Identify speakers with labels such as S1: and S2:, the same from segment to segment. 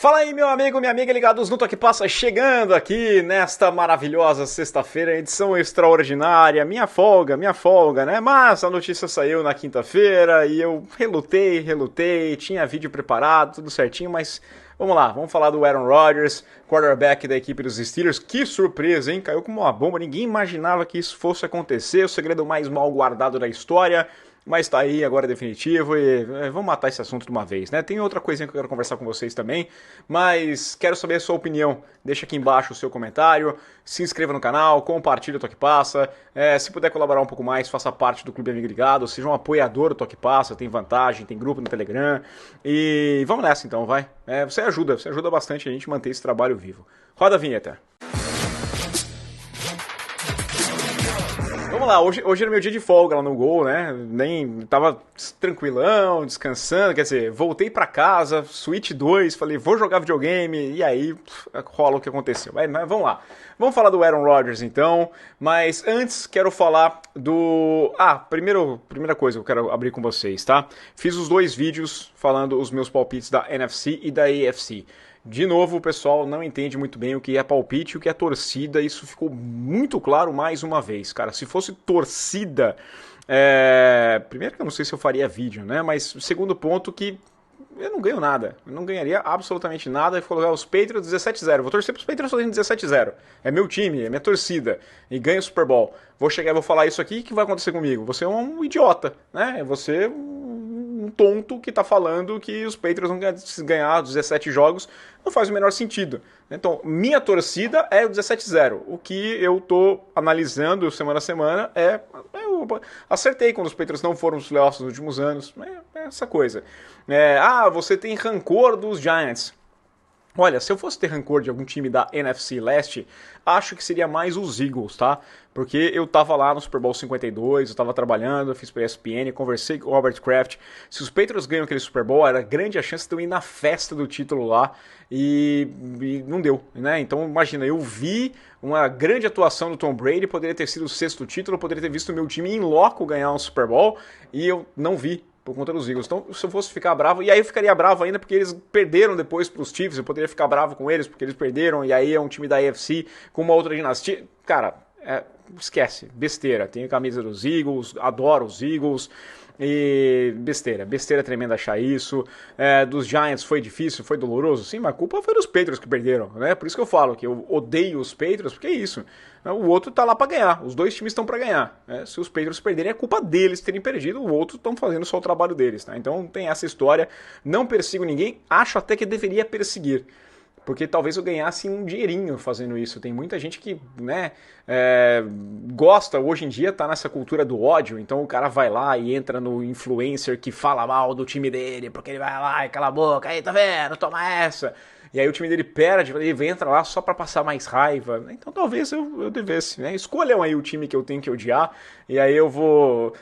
S1: Fala aí, meu amigo, minha amiga ligados no Toque Passa, chegando aqui nesta maravilhosa sexta-feira, edição extraordinária, minha folga, né? Mas a notícia saiu na quinta-feira e eu relutei, tinha vídeo preparado, tudo certinho, mas vamos lá, vamos falar do Aaron Rodgers, quarterback da equipe dos Steelers. Que surpresa, hein? Caiu como uma bomba, ninguém imaginava que isso fosse acontecer, o segredo mais mal guardado da história. Mas tá aí, agora é definitivo e vamos matar esse assunto de uma vez, né? Tem outra coisinha que eu quero conversar com vocês também, mas quero saber a sua opinião. Deixa aqui embaixo o seu comentário, se inscreva no canal, compartilhe o Toque Passa. Se puder colaborar um pouco mais, faça parte do Clube Amigo Ligado, seja um apoiador do Toque Passa, tem vantagem, tem grupo no Telegram. E vamos nessa então, vai. Você ajuda bastante a gente a manter esse trabalho vivo. Roda a vinheta. Vamos lá, hoje era meu dia de folga lá no Gol, né? Nem tava tranquilão, descansando, quer dizer, voltei pra casa, Switch 2, falei, vou jogar videogame, e aí rola o que aconteceu. Mas vamos lá, vamos falar do Aaron Rodgers então, mas antes quero falar do... primeira coisa que eu quero abrir com vocês, tá? Fiz os dois vídeos falando os meus palpites da NFC e da AFC. De novo, o pessoal não entende muito bem o que é palpite e o que é torcida. Isso ficou muito claro mais uma vez, cara. Se fosse torcida... Primeiro que eu não sei se eu faria vídeo, né? Mas segundo ponto que eu não ganho nada. Eu não ganharia absolutamente nada e colocar os Patriots 17-0. Vou torcer pros Patriots fazendo 17-0. É meu time, é minha torcida. E ganha o Super Bowl. Vou chegar e vou falar isso aqui, o que vai acontecer comigo? Você é um idiota, né? Você um tonto que tá falando que os Patriots vão ganhar 17 jogos. Não faz o menor sentido. Então, minha torcida é o 17-0. O que eu tô analisando semana a semana eu acertei quando os Patriots não foram nos playoffs nos últimos anos. É essa coisa. Você tem rancor dos Giants. Olha, se eu fosse ter rancor de algum time da NFC Leste, acho que seria mais os Eagles, tá? Porque eu tava lá no Super Bowl 52, eu tava trabalhando, eu fiz pra ESPN, conversei com o Robert Kraft. Se os Patriots ganham aquele Super Bowl, era grande a chance de eu ir na festa do título lá e não deu, né? Então imagina, eu vi uma grande atuação do Tom Brady, poderia ter sido o sexto título, poderia ter visto o meu time em loco ganhar um Super Bowl e eu não vi. Por conta dos Eagles. Então, se eu fosse ficar bravo, e aí eu ficaria bravo ainda porque eles perderam depois pros Chiefs, eu poderia ficar bravo com eles porque eles perderam, e aí é um time da AFC com uma outra dinastia. Cara, esquece, besteira. Tenho camisa dos Eagles, adoro os Eagles, e besteira tremenda achar isso. Dos Giants foi difícil, foi doloroso, sim, mas a culpa foi dos Patriots que perderam, né? Por isso que eu falo que eu odeio os Patriots, porque é isso. O outro tá lá pra ganhar, os dois times estão pra ganhar. Se os Patriots perderem, é culpa deles terem perdido, o outro estão fazendo só o trabalho deles, tá? Então tem essa história, não persigo ninguém, acho até que deveria perseguir. Porque talvez eu ganhasse um dinheirinho fazendo isso. Tem muita gente que, né, gosta, hoje em dia tá nessa cultura do ódio, então o cara vai lá e entra no influencer que fala mal do time dele, porque ele vai lá e cala a boca, aí tá vendo, toma essa. E aí o time dele perde, ele entra lá só pra passar mais raiva. Então talvez eu devesse, né? Escolham aí o time que eu tenho que odiar, e aí eu vou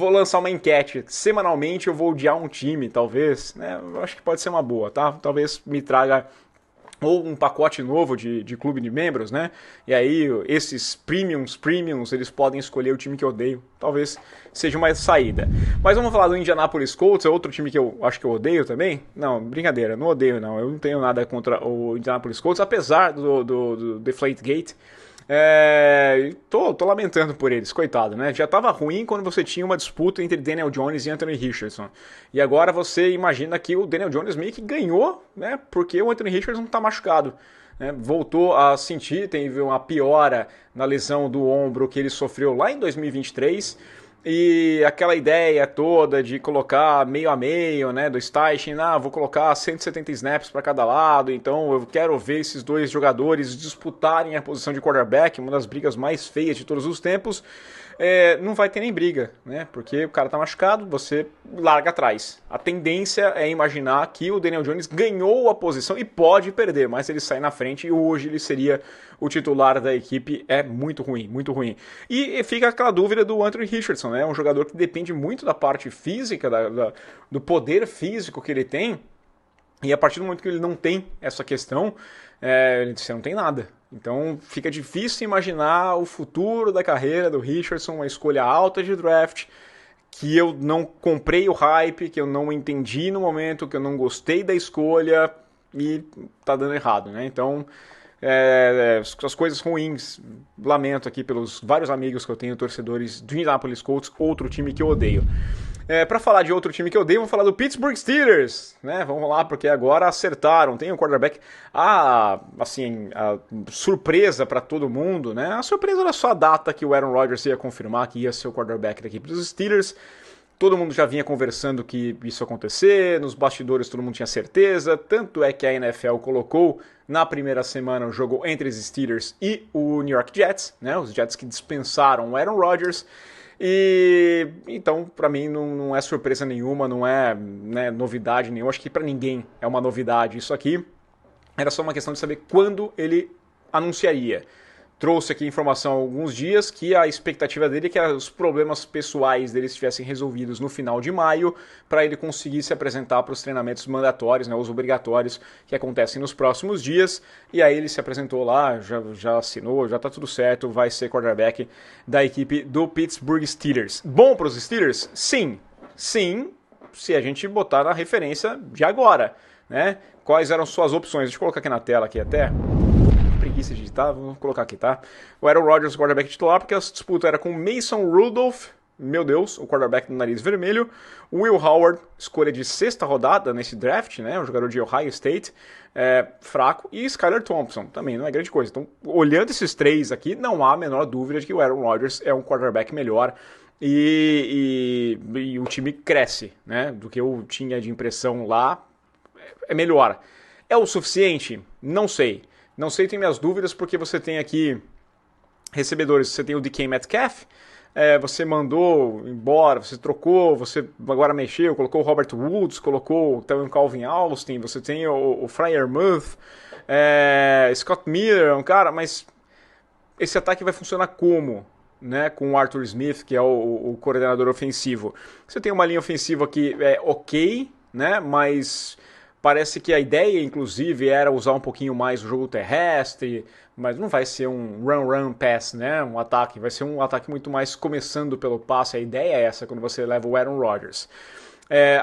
S1: lançar uma enquete. Semanalmente eu vou odiar um time, talvez, né? Eu acho que pode ser uma boa, tá? Talvez me traga ou um pacote novo de clube de membros, né? E aí esses premiums, eles podem escolher o time que eu odeio. Talvez seja uma saída. Mas vamos falar do Indianapolis Colts, é outro time que eu acho que eu odeio também. Não, brincadeira, não odeio não. Eu não tenho nada contra o Indianapolis Colts, apesar do Deflategate. Tô lamentando por eles, coitado, né? Já tava ruim quando você tinha uma disputa entre Daniel Jones e Anthony Richardson. E agora você imagina que o Daniel Jones meio que ganhou, né? Porque o Anthony Richardson tá machucado. Né? Voltou a sentir, teve uma piora na lesão do ombro que ele sofreu lá em 2023. E aquela ideia toda de colocar meio a meio, né, do Steichen, vou colocar 170 snaps para cada lado, então eu quero ver esses dois jogadores disputarem a posição de quarterback, uma das brigas mais feias de todos os tempos. Não vai ter nem briga, né? Porque o cara tá machucado, você larga atrás. A tendência é imaginar que o Daniel Jones ganhou a posição e pode perder, mas ele sai na frente e hoje ele seria o titular da equipe. É muito ruim, muito ruim. E fica aquela dúvida do Anthony Richardson, né? Um jogador que depende muito da parte física, do poder físico que ele tem, e a partir do momento que ele não tem essa questão, você não tem nada. Então fica difícil imaginar o futuro da carreira do Richardson, uma escolha alta de draft, que eu não comprei o hype, que eu não entendi no momento, que eu não gostei da escolha. e tá dando errado, né? Então, as coisas ruins, lamento aqui pelos vários amigos que eu tenho, torcedores do Indianapolis Colts, outro time que eu odeio. Para falar de outro time que eu odeio, vamos falar do Pittsburgh Steelers, né? Vamos lá, porque agora acertaram, tem o quarterback. Assim, a surpresa para todo mundo, né? A surpresa era só a data que o Aaron Rodgers ia confirmar que ia ser o quarterback da equipe dos Steelers. Todo mundo já vinha conversando que isso ia acontecer, nos bastidores todo mundo tinha certeza, tanto é que a NFL colocou na primeira semana o jogo entre os Steelers e o New York Jets, né? Os Jets que dispensaram o Aaron Rodgers. E então, para mim, não é surpresa nenhuma, não é, né, novidade nenhuma. Acho que para ninguém é uma novidade isso aqui. Era só uma questão de saber quando ele anunciaria. Trouxe aqui informação há alguns dias que a expectativa dele é que os problemas pessoais dele estivessem resolvidos no final de maio para ele conseguir se apresentar para os treinamentos mandatórios, né, os obrigatórios que acontecem nos próximos dias. E aí ele se apresentou lá, já assinou, já está tudo certo, vai ser quarterback da equipe do Pittsburgh Steelers. Bom para os Steelers? Sim, se a gente botar na referência de agora, né? Quais eram suas opções? Deixa eu colocar aqui na tela aqui até. Preguiça de digitar, vou colocar aqui, tá? O Aaron Rodgers, o quarterback titular, porque a disputa era com Mason Rudolph, meu Deus, o quarterback do nariz vermelho, Will Howard, escolha de 6ª rodada nesse draft, né? O jogador de Ohio State, fraco, e Skylar Thompson, também não é grande coisa. Então, olhando esses três aqui, não há a menor dúvida de que o Aaron Rodgers é um quarterback melhor e o time cresce, né? Do que eu tinha de impressão lá, é melhor. É o suficiente? Não sei. Não sei, tenho minhas dúvidas, porque você tem aqui recebedores, você tem o DK Metcalf, você mandou embora, você trocou, você agora mexeu, colocou o Robert Woods, colocou o Calvin Austin, você tem o Freiermuth, Scott Miller, um cara, mas esse ataque vai funcionar como? Né, com o Arthur Smith, que é o coordenador ofensivo. Você tem uma linha ofensiva que é ok, né, mas parece que a ideia, inclusive, era usar um pouquinho mais o jogo terrestre, mas não vai ser um run-pass, né? Um ataque, vai ser um ataque muito mais começando pelo passe. A ideia é essa quando você leva o Aaron Rodgers.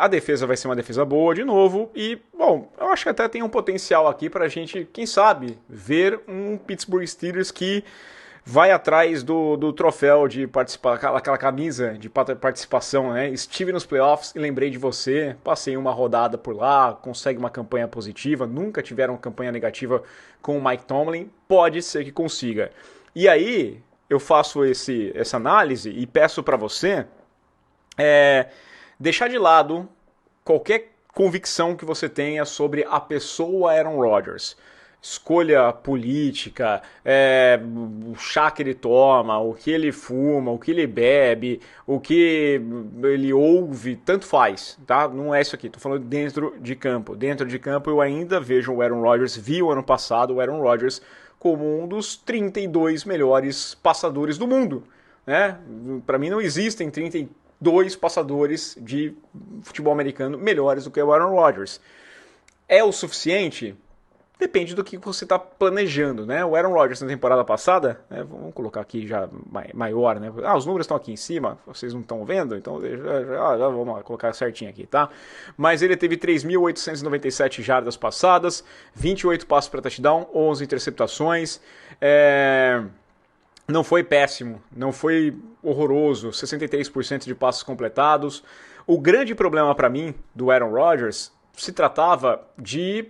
S1: A defesa vai ser uma defesa boa de novo e, bom, eu acho que até tem um potencial aqui para a gente, quem sabe, ver um Pittsburgh Steelers que vai atrás do troféu de participar, aquela camisa de participação, né? Estive nos playoffs e lembrei de você, passei uma rodada por lá, consegue uma campanha positiva, nunca tiveram campanha negativa com o Mike Tomlin, pode ser que consiga. E aí, eu faço essa análise e peço para você deixar de lado qualquer convicção que você tenha sobre a pessoa Aaron Rodgers. Escolha política, o chá que ele toma, o que ele fuma, o que ele bebe, o que ele ouve, tanto faz, tá? Não é isso aqui, tô falando dentro de campo. Dentro de campo eu ainda vejo o Aaron Rodgers, vi o ano passado o Aaron Rodgers como um dos 32 melhores passadores do mundo, né? Para mim não existem 32 passadores de futebol americano melhores do que o Aaron Rodgers. É o suficiente? Depende do que você está planejando, né? O Aaron Rodgers na temporada passada, vamos colocar aqui já maior, né? Os números estão aqui em cima, vocês não estão vendo, então já vamos lá, colocar certinho aqui, tá? Mas ele teve 3.897 jardas passadas, 28 passos para touchdown, 11 interceptações, não foi péssimo, não foi horroroso, 63% de passos completados. O grande problema para mim do Aaron Rodgers se tratava de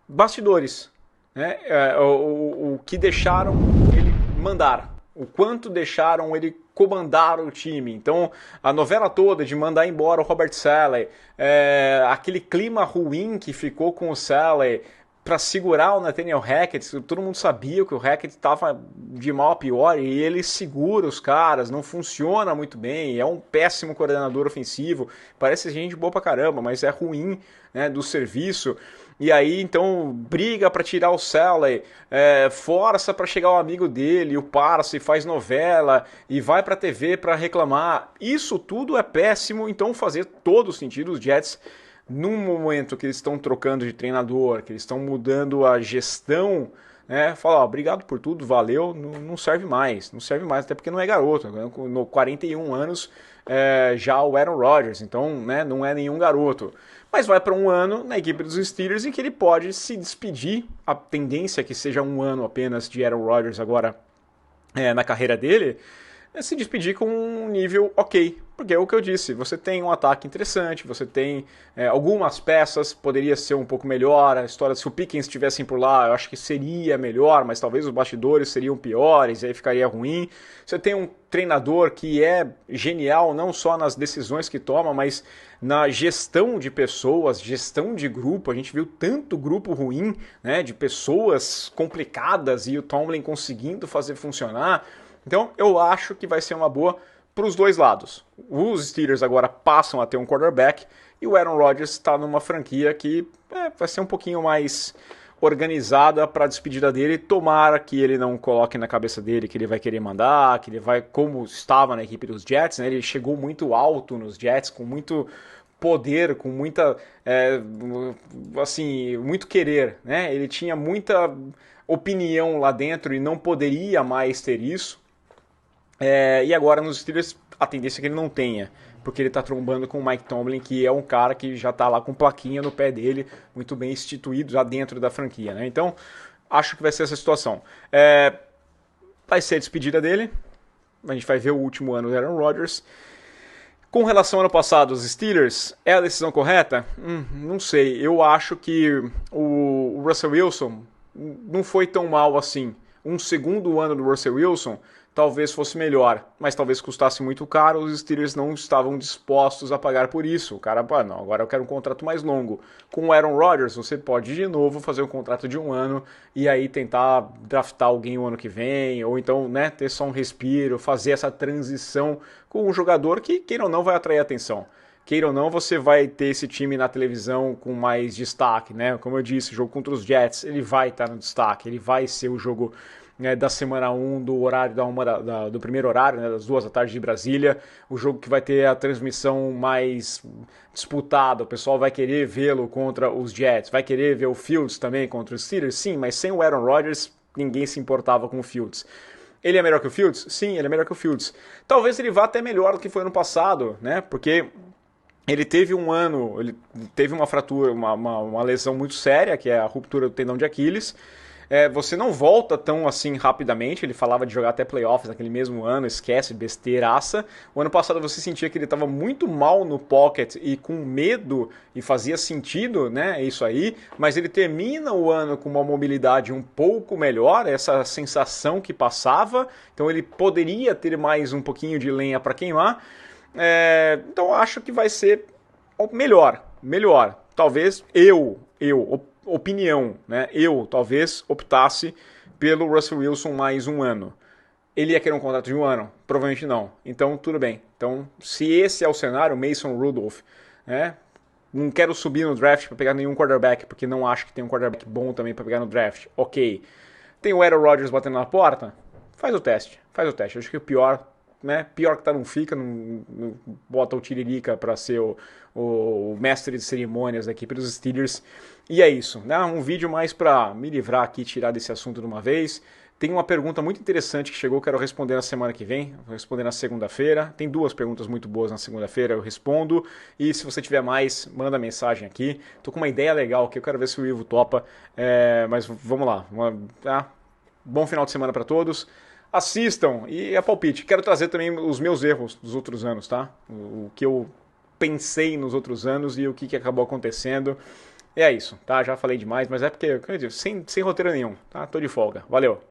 S1: bastidores, né? O que deixaram ele mandar, o quanto deixaram ele comandar o time. Então, a novela toda de mandar embora o Robert Saleh, aquele clima ruim que ficou com o Saleh para segurar o Nathaniel Hackett, todo mundo sabia que o Hackett estava de mal a pior e ele segura os caras, não funciona muito bem, é um péssimo coordenador ofensivo, parece gente boa pra caramba, mas é ruim, né, do serviço. E aí, então, briga para tirar o Saleh, força para chegar o amigo dele, o Parse, faz novela e vai para a TV para reclamar. Isso tudo é péssimo, então fazia todo sentido os Jets, num momento que eles estão trocando de treinador, que eles estão mudando a gestão né? Fala, ó, obrigado por tudo, valeu, não serve mais, não serve mais, até porque não é garoto, né? No 41 anos já o Aaron Rodgers, então, né, não é nenhum garoto. Mas vai para um ano na equipe dos Steelers em que ele pode se despedir, a tendência é que seja um ano apenas de Aaron Rodgers agora na carreira dele, se despedir com um nível ok. Porque é o que eu disse, você tem um ataque interessante, você tem algumas peças, poderia ser um pouco melhor, a história se o Pickens estivessem por lá, eu acho que seria melhor, mas talvez os bastidores seriam piores, e aí ficaria ruim. Você tem um treinador que é genial, não só nas decisões que toma, mas na gestão de pessoas, gestão de grupo. A gente viu tanto grupo ruim, né, de pessoas complicadas e o Tomlin conseguindo fazer funcionar. Então eu acho que vai ser uma boa para os dois lados. Os Steelers agora passam a ter um quarterback e o Aaron Rodgers está numa franquia que vai ser um pouquinho mais organizada para a despedida dele. Tomara que ele não coloque na cabeça dele que ele vai querer mandar, que ele vai, como estava na equipe dos Jets, né? Ele chegou muito alto nos Jets, com muito poder, com muita, assim, muito querer, né? Ele tinha muita opinião lá dentro e não poderia mais ter isso. E agora nos Steelers a tendência é que ele não tenha, porque ele está trombando com o Mike Tomlin, que é um cara que já está lá com plaquinha no pé dele, muito bem instituído já dentro da franquia, né? Então acho que vai ser essa situação. Vai ser a despedida dele, a gente vai ver o último ano do Aaron Rodgers. Com relação ao ano passado, os Steelers, é a decisão correta? Não sei, eu acho que o Russell Wilson não foi tão mal assim. Um segundo ano do Russell Wilson talvez fosse melhor, mas talvez custasse muito caro, os Steelers não estavam dispostos a pagar por isso. O cara, não, agora eu quero um contrato mais longo. Com o Aaron Rodgers, você pode de novo fazer um contrato de um ano e aí tentar draftar alguém o ano que vem, ou então, né, ter só um respiro, fazer essa transição com um jogador que, queira ou não, vai atrair atenção. Queira ou não, você vai ter esse time na televisão com mais destaque, né? Como eu disse, o jogo contra os Jets, ele vai estar no destaque, ele vai ser o jogo da semana 1, do horário do primeiro horário, né, das 2 da tarde de Brasília, o jogo que vai ter a transmissão mais disputada, o pessoal vai querer vê-lo contra os Jets, vai querer ver o Fields também contra os Steelers, sim, mas sem o Aaron Rodgers, ninguém se importava com o Fields. Ele é melhor que o Fields? Sim, ele é melhor que o Fields. Talvez ele vá até melhor do que foi ano passado, né, porque ele teve um ano, ele teve uma fratura, uma lesão muito séria, que é a ruptura do tendão de Aquiles. Você não volta tão assim rapidamente. Ele falava de jogar até playoffs naquele mesmo ano, esquece, besteiraça. O ano passado você sentia que ele estava muito mal no pocket e com medo, e fazia sentido, né, isso aí, mas ele termina o ano com uma mobilidade um pouco melhor, essa sensação que passava, então ele poderia ter mais um pouquinho de lenha para queimar. Então acho que vai ser melhor. Talvez opinião, né? Eu talvez optasse pelo Russell Wilson mais um ano. Ele ia querer um contrato de um ano? Provavelmente não. Então tudo bem. Então se esse é o cenário, Mason Rudolph, né? Não quero subir no draft para pegar nenhum quarterback, porque não acho que tem um quarterback bom também para pegar no draft. Ok. Tem o Aaron Rodgers batendo na porta? Faz o teste. Acho que o pior, né? Pior que tá não fica, não bota o Tiririca para ser o mestre de cerimônias da equipe dos Steelers. E é isso, né? Um vídeo mais para me livrar aqui, tirar desse assunto de uma vez. Tem uma pergunta muito interessante que chegou, quero responder na semana que vem, vou responder na segunda-feira. Tem 2 perguntas muito boas na segunda-feira, eu respondo. E se você tiver mais, manda mensagem aqui. Tô com uma ideia legal aqui, eu quero ver se o Ivo topa. Mas vamos lá. Bom final de semana para todos. Assistam e palpite. Quero trazer também os meus erros dos outros anos, tá? O que eu pensei nos outros anos e o que acabou acontecendo. É isso, tá? Já falei demais, mas é porque, sem roteiro nenhum, tá? Tô de folga. Valeu!